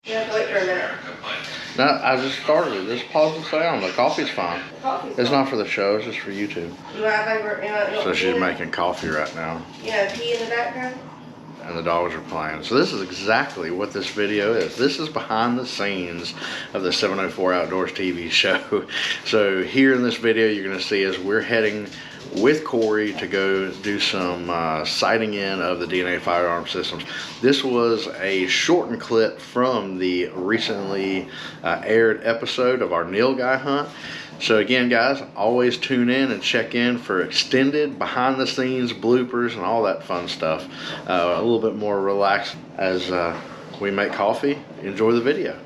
Yeah, wait for a minute. No, I just started it. Just pause the sound. The coffee's fine. It's not for the show. It's just for YouTube. So she's making coffee right now. Yeah, pee in the background. And the dogs are playing. So this is exactly what this video is. This is behind the scenes of the 704 Outdoors TV show. So here in this video, you're going to see as we're heading with Corey to go do some sighting in of the DNA firearm systems. This was a shortened clip from the recently aired episode of our Nilgai Hunt. So again, guys, always tune in and check in for extended behind the scenes bloopers and all that fun stuff. A little bit more relaxed as we make coffee. Enjoy the video.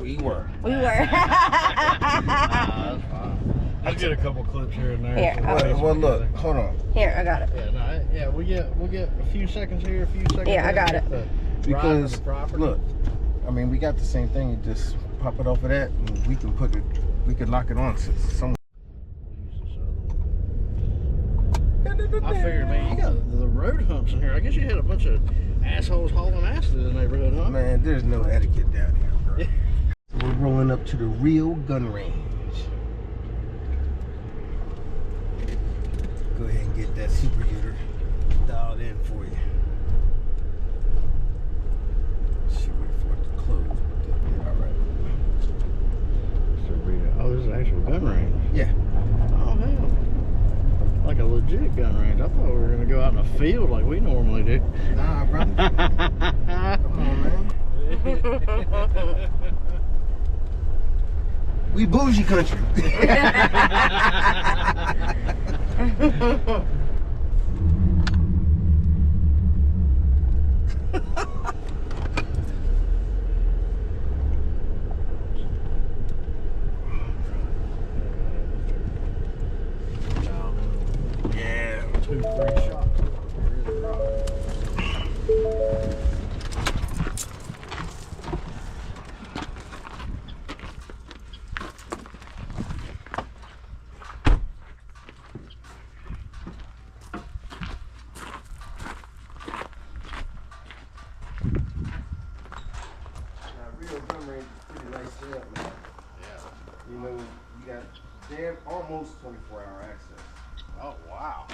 We were. That's fine. I'll get a couple clips here and there. Here, Well, look, hold on. Here, I got it. Yeah, we'll get a few seconds here, a few seconds. Yeah, I got it. Because Look, I mean, we got the same thing. You just pop it off of that, and we can lock it on somewhere. I figured, man, you got the road humps in here. I guess you had a bunch of assholes hauling ass to the neighborhood, huh? Man, there's no etiquette down here, bro. So we're rolling up to the real gun range. Go ahead and get that super Yoter dialed in for you. Should wait for it to close. All right. Oh, this is an actual gun range. Yeah. Oh, hell. Like a legit gun range. I thought we were going to go out in a field like we normally do. Nah, brother. Come on, man. We bougie country. Yeah, 2-3 shots. Real gun range is pretty nice setup, man. Yeah. You know, you got damn almost 24-hour access. Oh, wow.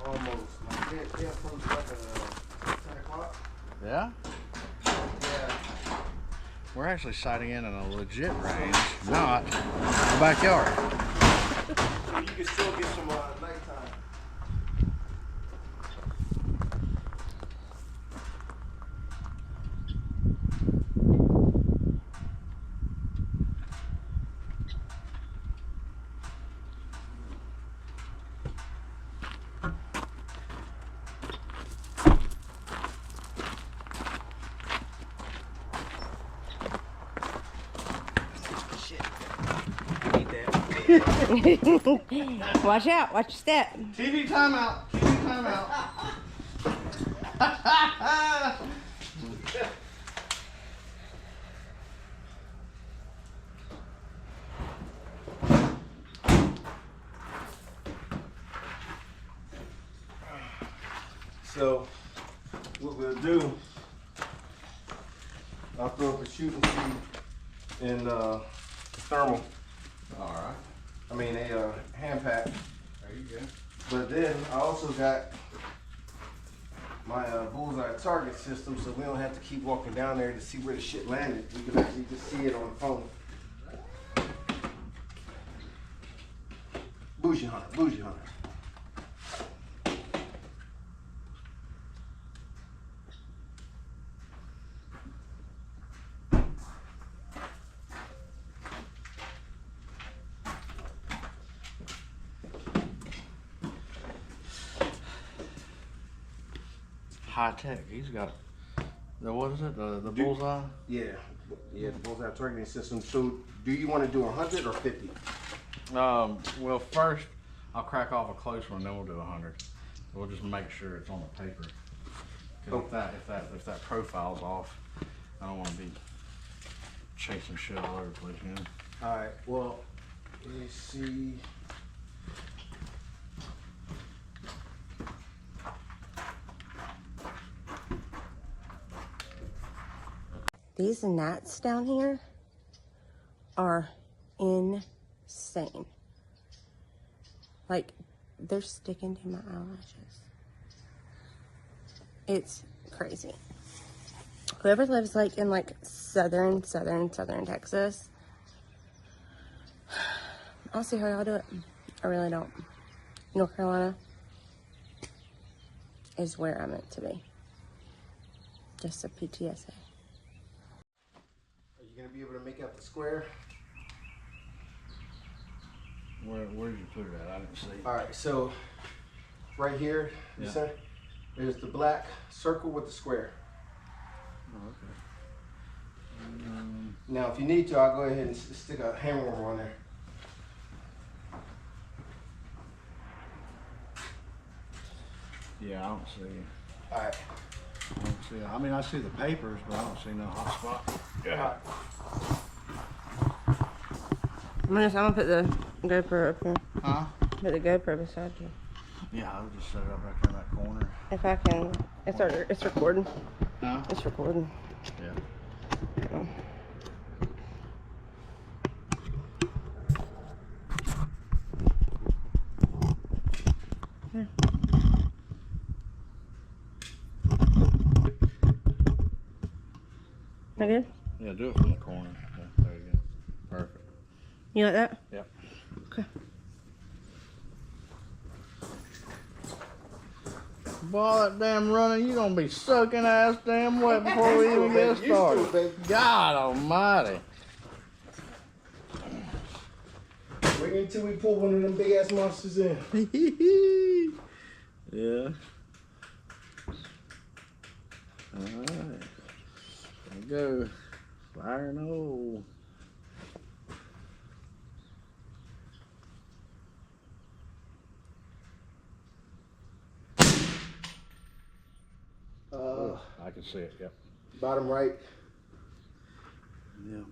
Almost. Like they're close like 10 o'clock. Yeah? Yeah. We're actually sighting in a legit range, not a backyard. You can still get some nighttime. Watch out, watch your step. TV timeout. TV timeout. So, what we'll do, I'll throw up a shooting shoot in thermal. All right. I mean a hand pack. There you go. But then I also got my bullseye target system, so we don't have to keep walking down there to see where the shit landed. We can actually just see it on the phone. Bougie hunter, bougie hunter. High tech. He's got what is it? The bullseye? Yeah, the bullseye targeting system. So, do you want to do 100 or 50? Well, first I'll crack off a close one, then we'll do 100. We'll just make sure it's on the paper. Cause if that profile's off, I don't want to be chasing shit all over the place, you know. All right. Well, let me see. These gnats down here are insane. Like, they're sticking to my eyelashes. It's crazy. Whoever lives like in like southern Texas, I'll see how y'all do it. I really don't. North Carolina is where I'm meant to be. Just a PTSA. Are you gonna be able to make out the square? Where did you put it at? I didn't see. All right. So right here, you see, there's the black circle with the square. Oh, okay. Now, if you need to, I'll go ahead and stick a hammer on there. Yeah, I don't see it. All right. I don't see it. I mean, I see the papers, but I don't see no hot spot. Yeah. I'm gonna put the GoPro up here. Huh? Put the GoPro beside you. Yeah, I'll just set it up right there in that corner. If I can. It's recording. Huh? It's recording. Yeah. Oh. Here. That good? Yeah, do it from the corner. Yeah, there you go. Perfect. You like that? Yep. Okay. Boy, that damn running, you gonna be soaking ass damn wet before we even get started. God almighty. Wait until we pull one of them big ass monsters in. Yeah. Alright. There we go. Fire and hole. I can see it, yep. Bottom right. Yep.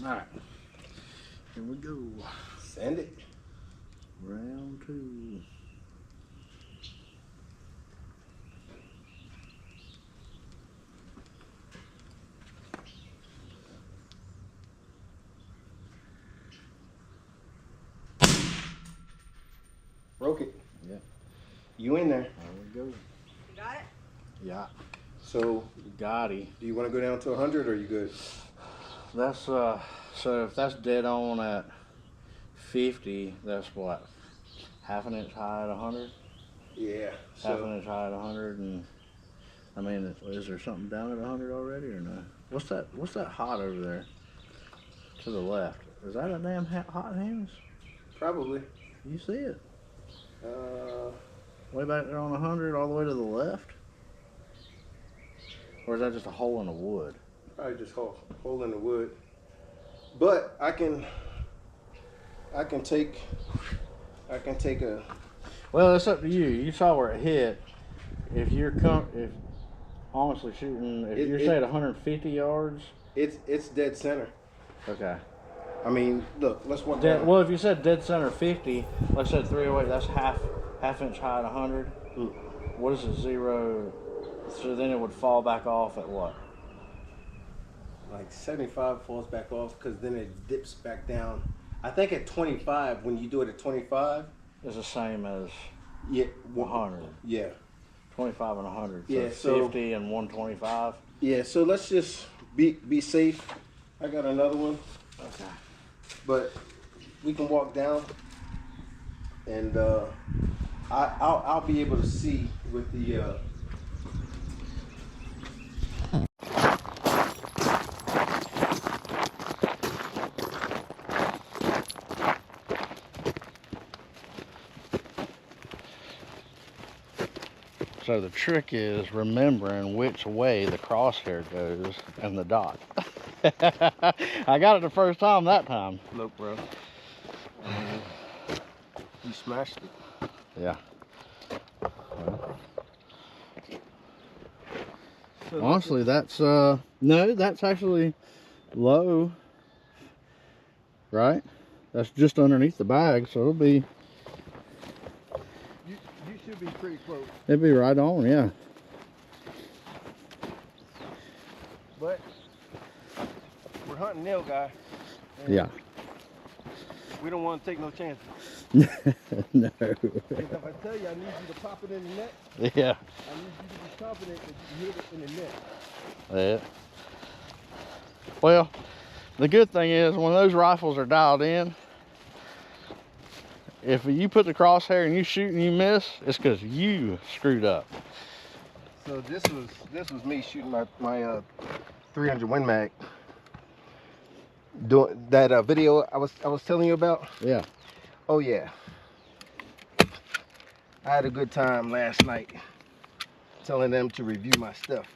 Alright, here we go. Send it. Round 2. Broke it. Yeah. You in there. There we go. You got it? Yeah. So, Gotti. do you want to go down to 100 or are you good? That's so if that's dead on at 50, that's what? Half an inch high at 100? Yeah. Half an inch high at 100, and I mean, is there something down at 100 already or no? What's that hot over there to the left? Is that a damn hot hands? Probably. You see it? Uh, Way back there on 100 all the way to the left? Or is that just a hole in the wood? probably just hole in the wood. But I can take a. Well, it's up to you. You saw where it hit. If you're honestly shooting, if you're say at 150 yards, It's dead center. okay. I mean, look, let's walk down. Well, if you said dead center 50, like I said 308, that's half inch high at 100. What is a 0? So then it would fall back off at what? Like 75 falls back off because then it dips back down. I think at 25, when you do it at 25, It's the same as yeah, 100. Yeah. 25 and 100. So Yeah, so 50 and 125. Yeah, so let's just be safe. I got another one, Okay. but we can walk down. and I'll be able to see with the. So the trick is remembering which way the crosshair goes and the dot. I got it the first time that time. Look, bro. You smashed it. Yeah. So Honestly, that's no, that's actually low, right? That's just underneath the bag, so it'll be. you should be pretty close. It'd be right on, yeah. But we're hunting Nilgai. Yeah. We don't want to take no chances. No. If I tell you I need you to pop it in the net, Yeah. I need you to be confident that you hit it in the net. Yeah. Well, the good thing is when those rifles are dialed in, if you put the crosshair and you shoot and you miss, it's because you screwed up. So this was me shooting my 300 Win Mag. Doing that video I was telling you about. Yeah. Oh yeah. I had a good time last night telling them to review my stuff.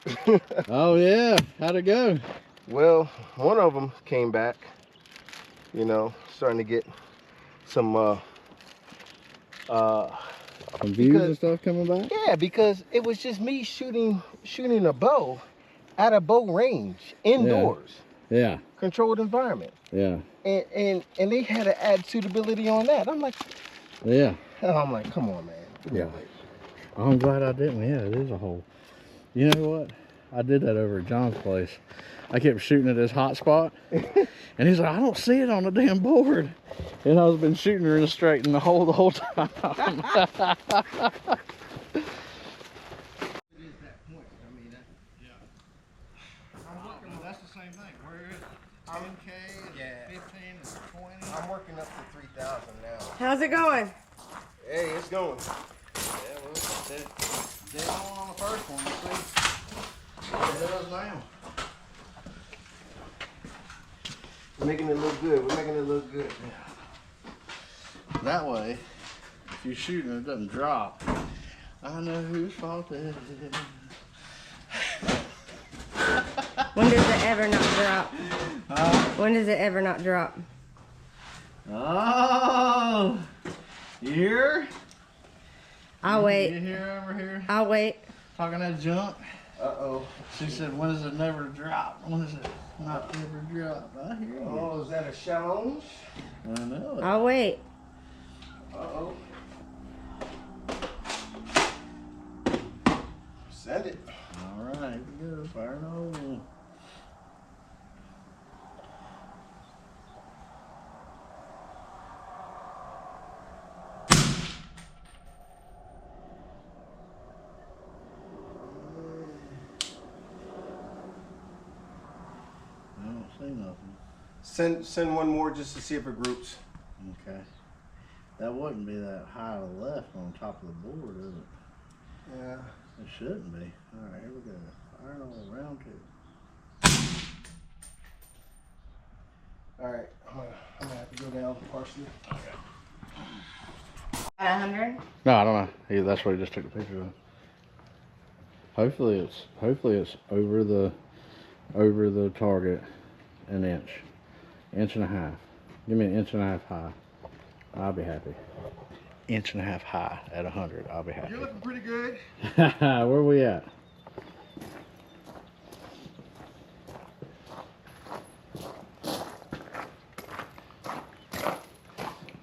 Oh yeah. How'd it go? Well, one of them came back, you know, starting to get some Some views and stuff coming back? yeah, because it was just me shooting a bow at a bow range indoors. Yeah. Controlled environment. Yeah. And they had to add suitability on that. I'm like, Yeah. I'm like, come on, man. Yeah. I'm glad I didn't. Yeah, it is a hole. You know what? I did that over at John's place. I kept shooting at his hot spot, and he's like, I don't see it on the damn board. And I've been shooting her in a straight in the hole the whole time. That's the same thing. Where 10K, Yeah. 15, and 20. I'm working up to 3,000 now. How's it going? Hey, it's going. Yeah, well, dead on the first one, you see. It does now. We're making it look good. We're making it look good. That way, if you shoot and it doesn't drop, I know whose fault it is. When does it ever not drop? When does it ever not drop? Oh, you hear? I'll You wait. hear over here? I'll wait. Talking that junk. Uh-oh. She said, when does it never drop? When does it not ever drop? I hear you. Oh, is that a challenge? I know it. I'll wait. Uh-oh. Send it. All right, here we go. Fire and hole. I don't see nothing. Send one more just to see if it groups. Okay. That wouldn't be that high to the left on top of the board, is it? Yeah. It shouldn't be. All right, here we go. Fire all around two. All right. I'm gonna have to go down partially. At 100? No, I don't know. That's what he just took a picture of. Hopefully it's over the target an inch and a half. Give me an inch and a half high. I'll be happy. Inch and a half high at 100. I'll be happy. You're looking pretty good. Where we at?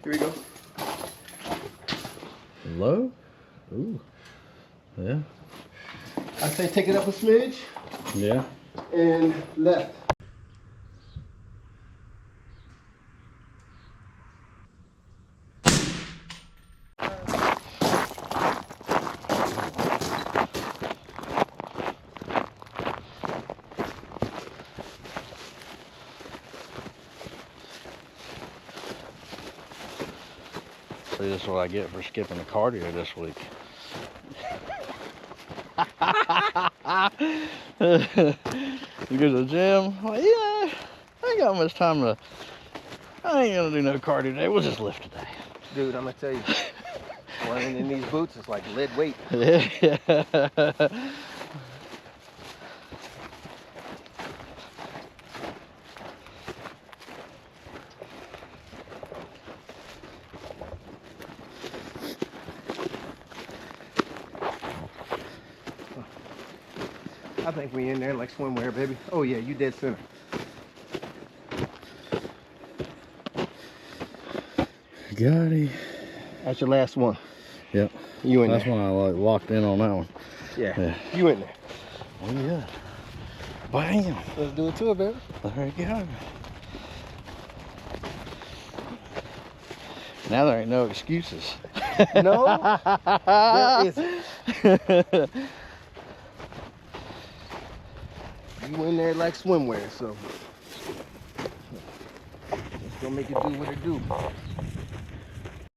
Here we go. Low? Ooh. Yeah. I say take it up a smidge Yeah. and left. See, this is what I get for skipping the cardio this week. You go to the gym? Like, yeah, I ain't got much time to. I ain't gonna do no cardio today. We'll just lift today. Dude, I'm gonna tell you, running in these boots is like lead weight. Yeah. I think we in there like swimwear, baby. Oh yeah, you dead center. Got it. That's your last one. Yep. You in That's there. when I like locked in on that one. Yeah. You in there. Oh yeah. Bam. Let's do it to it, baby. There you go. Now there ain't no excuses. No, there isn't. You in there like swimwear, so let's go make it do what it do.